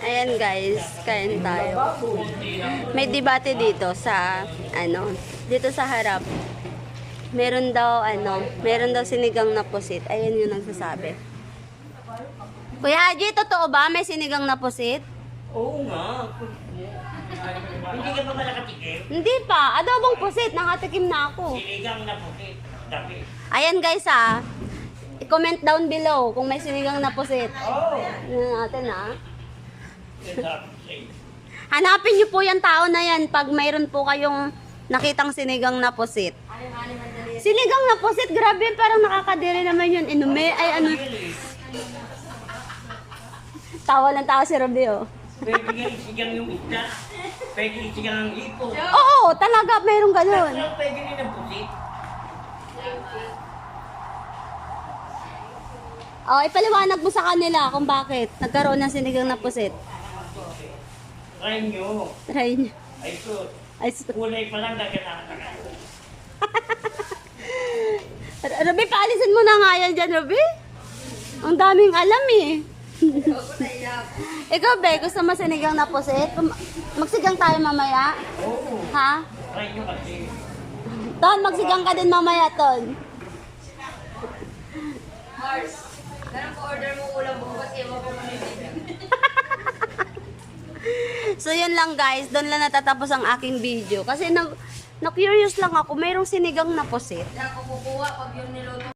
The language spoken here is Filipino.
Ayan guys, kain tayo. May debate dito sa, dito sa harap. Meron daw sinigang na pusit. Ayan yung nagsasabi. Kuya Haji, totoo ba may sinigang na pusit? Oo nga. Hindi ka ba nakatikim? Hindi pa. Adobong pusit. Nakatikim na ako. Sinigang na pusit. Dami. Ayan guys i-comment down below kung may sinigang na pusit. Oo. Ano natin Exactly. Hanapin niyo po yung tao na yan pag mayroon po kayong nakitang sinigang na pusit. Sinigang na pusit, grabe, parang nakakadiri naman yun. Inume, Tawa lang tawa si Robby, Pwede nga isigang yung isda. Pwede isigang ang ipon. Oo, talaga, mayroong ganun. Pwede rin ang pusit. Ipaliwanag mo sa kanila kung bakit nagkaroon ng sinigang na pusit. Try nyo. Try niyo. Ay sus. Ay, Kulay pa lang nagkakaroon na kayo. Robby, paalisin mo na nga yan dyan, Robby. Ang daming alam Ikaw, be, gusto mo sinigang na pusit? Magsigang tayo mamaya? Oo. Ha? Try nyo kasi. Ton, magsigang ka din mamaya, Ton. Mars, ganun order mo ulam bukas, ewan ko kung So, yun lang guys. Doon lang natatapos ang aking video. Kasi na-curious lang ako. Mayroong sinigang na pusit. Hindi ako kukuha pag yung niluto.